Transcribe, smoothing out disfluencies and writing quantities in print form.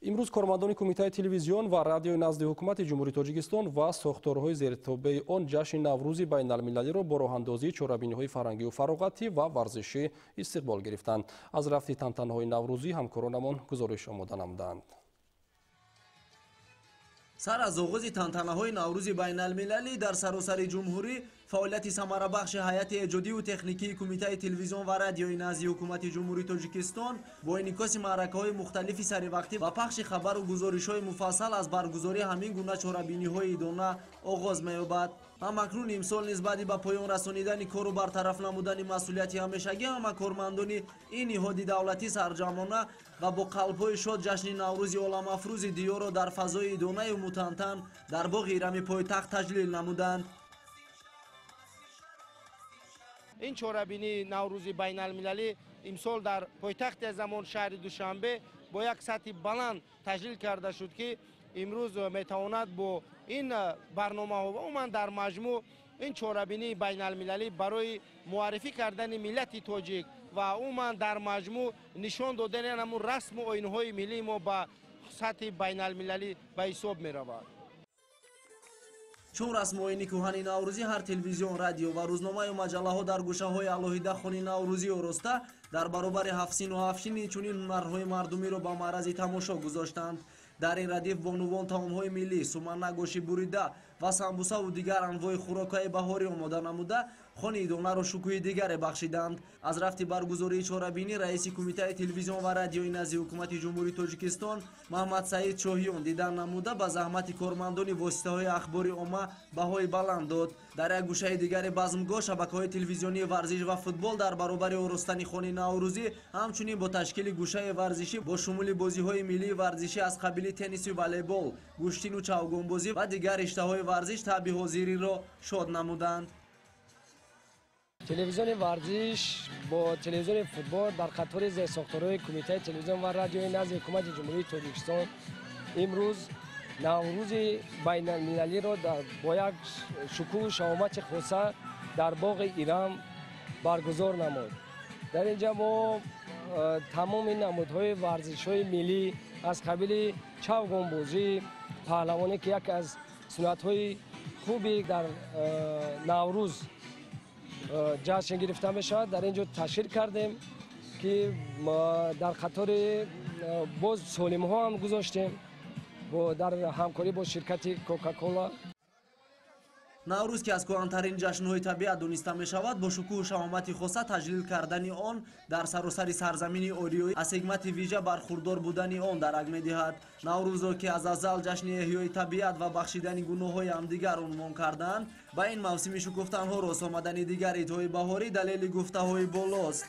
имрӯз кормандони кумитаи телевизион ва радиои назди ҳукумати ҷумҳурии тоҷикистон ва сохторҳои зертобаи он ҷашни наврӯзи байналмилалиро бо роҳандозии чорабиниҳои фарҳангию фароғатӣ ва варзишӣ истиқбол гирифтанд. Аз рафти тантанаҳои наврӯзӣ ҳамкоронамон гузориш омода намуданд. сар аз оғози тантанаҳои наврӯзи байналмилалӣ дар саросари ҷумҳурӣ фаъолияти самарабахши ҳайати эҷодиву техникии кумитаи телевизион ва радиои назди ҳукумати ҷумҳурии тоҷикистон бо инъикоси маъракаҳои мухталифи саривақтӣ ва пахши хабару гузоришҳои муфассал аз баргузории ҳамин гуна чорабиниҳои идона оғоз меёбад. ҳамакнун имсол нисбати ба поён расонидани кору бартараф намудани масъулияти ҳамешагӣ ҳамакормандони ин ниҳоди давлатӣ сарҷамона ва бо қалбҳои шод ҷашни наврӯзи оламафрӯзи диёрро дар фазои идонаю мутантан дар боғи ирами пойтахт таҷлил намуданд. ин чорабинии наврӯзи байналмилалӣ имсол дар пойтахти замон шаҳри душанбе бо як сатҳи баланд таҷлил карда шуд, ки имрӯз метавонад бо ин барномаҳо ва умуман дар маҷмӯъ ин чорабинии байналмилалӣ барои муаррифӣ кардани миллати тоҷик ва умуман дар маҷмӯъ нишон додани ҳамун расму оинҳои миллии мо ба сатҳи байналмилалӣ ба ҳисоб меравад. чун расмоини кӯҳани наврӯзӣ ҳар телевизион, радио ва рӯзномаю маҷаллаҳо дар гӯшаҳои алоҳида хони наврӯзӣ ороста дар баробари ҳафсину ҳафшини чунин ҳунарҳои мардумиро ба маърази тамошо гузоштанд. дар ин радиф бонувон таомҳои миллӣ, сумана, гӯши бурида ва самбусаву дигар анвои хӯрокҳои баҳорӣ омода намуда хони идонаро шукӯҳи дигаре бахшиданд. аз рафти баргузории чорабинӣ раиси кумитаи телевизион ва радиои назди ҳукумати ҷумҳурии тоҷикистон Маҳмад Саид Чоҳиён дидан намуда ба заҳмати кормандони воситаҳои ахбори омма баҳои баланд дод. дар як гӯшаи дигари базмгоҳ шабакаҳои телевизионии варзиш ва футбол дар баробари оростани хони наврӯзӣ ҳамчунин бо ташкили гӯшаи варзишӣ бо шумули бозиҳои миллии варзишӣ аз қабили теннису волейбол, гӯштину чавгонбозӣ ва дигар риштаҳои варзиш таъби ҳозириро шод намуданд. телевизиони варзиш бо телевизиони футбол дар қатори зерсохторҳои кумитаи телевизион ва радиои назди ҳукумати ҷумҳурии тоҷикистон имрӯз наврӯзи байналмилалиро бо як шукӯҳу шаомати хоса дар боғи Ирам баргузор намуд. дар инҷа мо тамоми намудҳои варзишҳои миллӣ аз қабили чавгонбозӣ, паҳлавонӣ ки яке аз суннатҳои хуби дар наврӯз ҷашн гирифта мешавад, дар ин ҷо ташҳир кардем, ки дар қатори боз солимҳо ҳам гузоштем дар ҳамкорӣ бо ширкати Кока-Кола. наврӯз ки аз кӯҳантарин ҷашнҳои табиат дониста мешавад, бо шукӯҳу шаомати хоса таҷлил кардани он дар саросари сарзамини ориёӣ аз ҳикмати виҷа бархурдор будани он дарак медиҳад. наврӯзро ки аз азал ҷашни эҳёи табиат ва бахшидани гуноҳҳои ҳамдигар унвон карданд, ба ин мавсими шукуфтанҳо рост омадани дигар идҳои баҳорӣ далели гуфтаҳои болост.